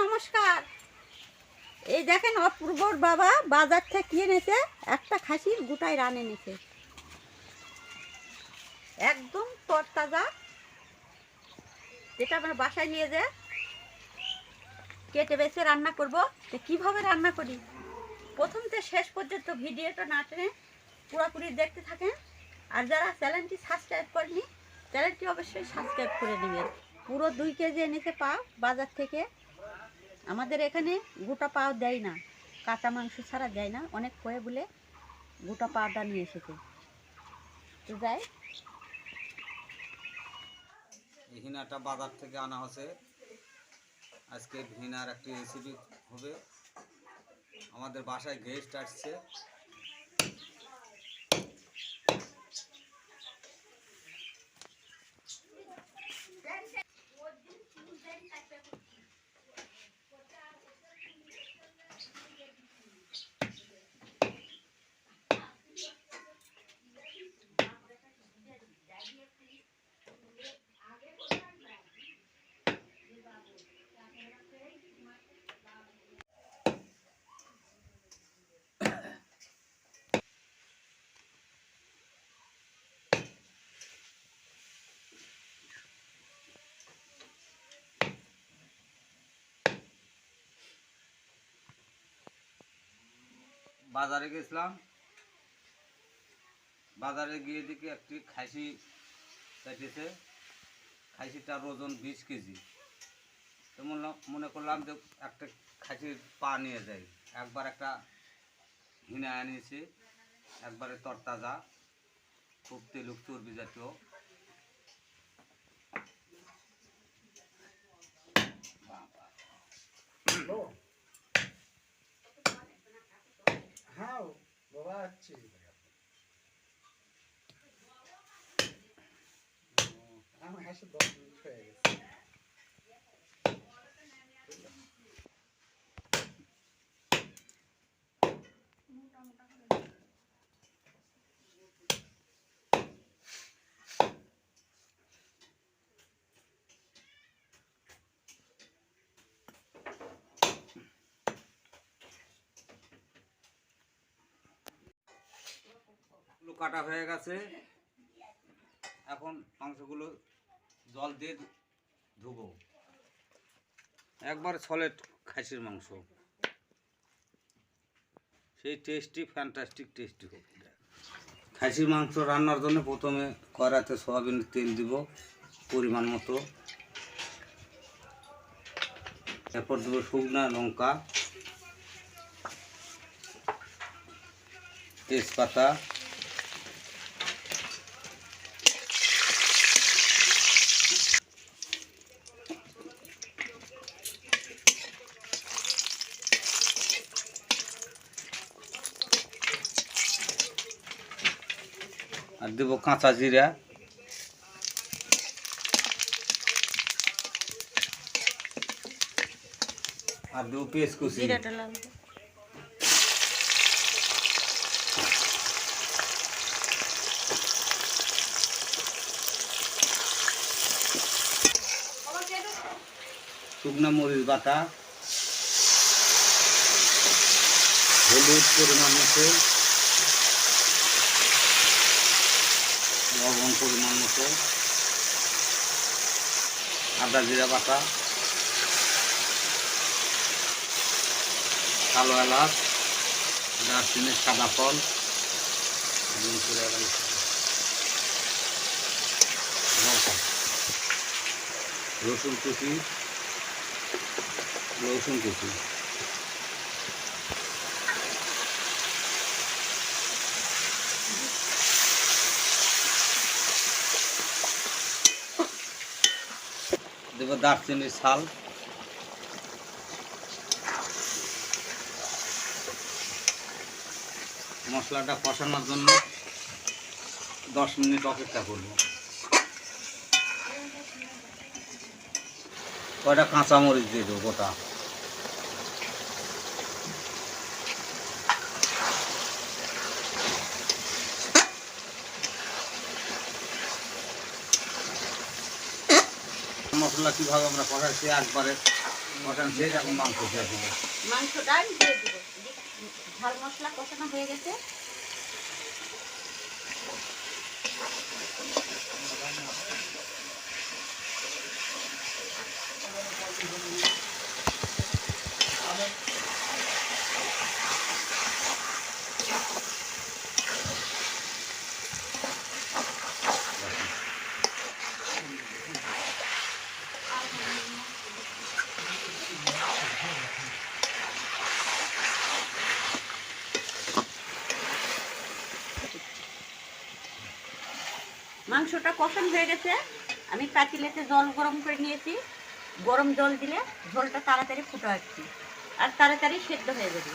নমস্কার। এই দেখেন অপূর্বর বাবা বাজার থেকে কিনে এনেছে একটা খাসির গোটায় রান এনেছে, একদম তরতাজা, যেটা আমরা বাসায় নিয়ে যে কেটে বেছে রান্না করব। তো কীভাবে রান্না করি প্রথম থেকে শেষ পর্যন্ত ভিডিওটা না টেনে পুরোপুরি দেখতে থাকেন। আর যারা চ্যানেলটি সাবস্ক্রাইব করেনি চ্যানেলটি অবশ্যই সাবস্ক্রাইব করে নেবেন। পুরো 2 কেজি এনেছে পা বাজার থেকে। আমাদের এখানে গোটা পাও দেয় না, কাটা মাংস ছাড়া দেয় না, অনেক কয়ে বলে গোটা পাওটা নিয়ে এসেছে। তো যাই, হিনাটা বাজার থেকে আনা হয়েছে। আজকে হিনার একটি রেসিপি হবে। আমাদের বাসায় গেস্ট আসছে। বাজারে গেছিলাম, বাজারে গিয়ে দেখি একটি খাসি কেটেছে। খাসিটার ওজন 20 কেজি। তো মনে করলাম যে একটা খাসির পা নিয়ে যাই। একবার একটা হিনা আনিয়েছি, একবারে তরতাজা, খুব তেলুক চর্বি জাতীয়। হ্যাঁ বাবা আছে, আমার হাসি 10 মিনিট হয়ে গেছে। কাটা হয়ে গেছে। এখন মাংসগুলো জল দিয়ে ধুবো। একবার সলিড খাসির মাংস, সেই টেস্টি, ফ্যান্টাস্টিক টেস্টি হবে। খাসির মাংস রান্নার জন্য প্রথমে কড়াইতে সয়াবিনের তেল দিব পরিমাণ মতো। এরপর দেবো শুকনা লঙ্কা, তেজপাতা, আর দেব কাঁচা জিরা, আর দেব পেঁয়াজ কুচি। শুকনা মরিচ বাটা, হলুদ পরিমাণ মতো, লবণ পরিমাণ মতো, আদা জিরা বাটা, কালো এলাচ, দারচিনির সাদা ফল, রসুন কুচি, রসুন কুচি, দেব দারচিনির ছাল, মশলাটা কষানোর জন্য 10 মিনিট অপেক্ষা করব। কয়টা কাঁচামরিচ দিয়ে দেবো গোটা। মশলা কীভাবে আমরা কষাচ্ছি একবারে কষান শেষ, এখন মাংস দিয়ে দিল। মাংসটা আমি দিয়ে দিব। ঝাল মশলা কষানো হয়ে গেছে। মাংসটা কষানো হয়ে গেছে। আমি পাতিলেতে জল গরম করে নিয়েছি। গরম জল দিলে ঝোলটা তাড়াতাড়ি ফুটে আসছে আর তাড়াতাড়ি সেদ্ধ হয়ে যাবে।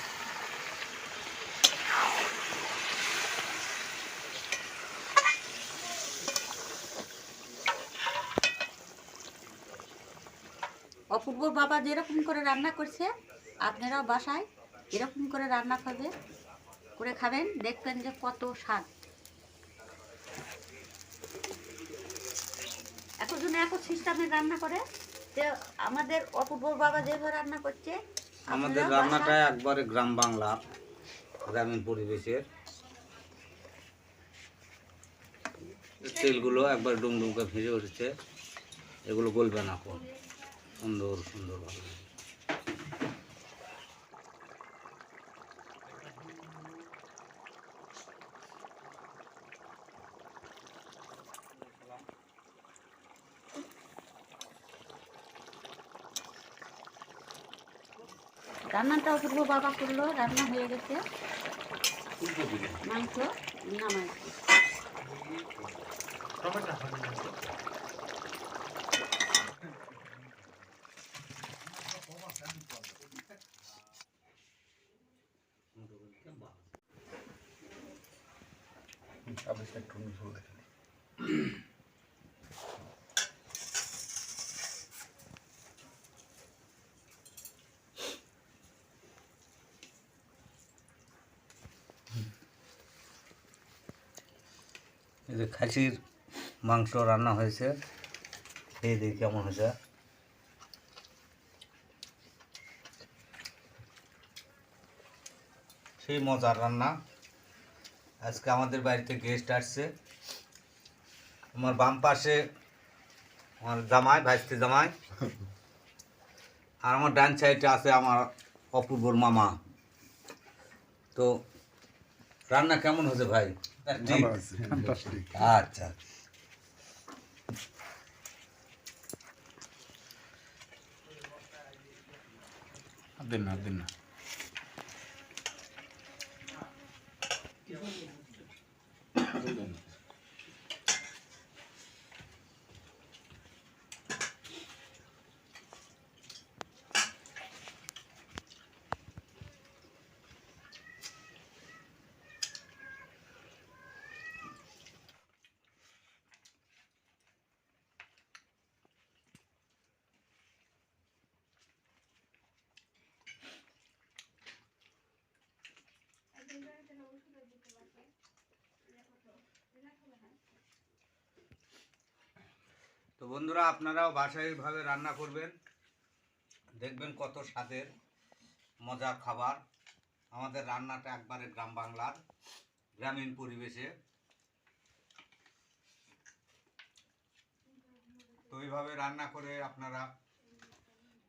অপূর্ব বাবা যেরকম করে রান্না করছে আপনারাও বাসায় এরকম করে রান্না করে খাবেন, দেখবেন যে কত স্বাদ। একজন এক সিস্টেমে রান্না করে যে আমাদের অপূর্ব বাবা যেভাবে রান্না করছে আমাদের আপনারাও রান্নাটা বাসায় একবারে গ্রাম বাংলা, গ্রামীণ পরিবেশের। তেলগুলো একবার ডুমডুমকে ভেজে উঠেছে, এগুলো গলবে না, কোন সুন্দর সুন্দর ভাবে। রান্নাটা অপূর্ব বাবা করলো, রান্না হয়ে গেছে। মাংস নামাইছি। টমেটো হয় না। আপনি একটু ঝোল দেখেন। এই যে খাসির মাংস রান্না হয়েছে, এই দেখি কেমন হয়েছে। সেই মজার রান্না। আজকে আমাদের বাড়িতে গেস্ট আসছে। আমার বাম পাশে আমার জামাই, ভাইস্তি জামাই, আর আমার ডান সাইডে আছে আমার অপূর্বর মামা। তো রান্না কেমন হয়েছে ভাই? ঠিক? আচ্ছা, দিন না দিন না। তো বন্ধুরা আপনারাও বাসায় এইভাবে রান্না করবেন, দেখবেন কত স্বাদের মজার খাবার। আমাদের রান্নাটা একবারে গ্রাম বাংলার, গ্রামীণ পরিবেশে। তো এইভাবে রান্না করে আপনারা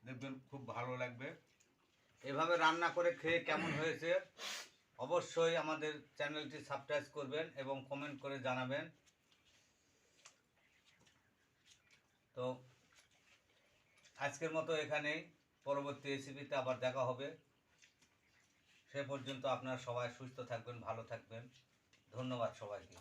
দেখবেন খুব ভালো লাগবে। এভাবে রান্না করে খেয়ে কেমন হয়েছে অবশ্যই আমাদের চ্যানেলটি সাবস্ক্রাইব করবেন এবং কমেন্ট করে জানাবেন। তো আজকের মতো এখানেই, পরবর্তী রেসিপিতে আবার দেখা হবে। সে পর্যন্ত আপনারা সবাই সুস্থ থাকবেন, ভালো থাকবেন। ধন্যবাদ সবাইকে।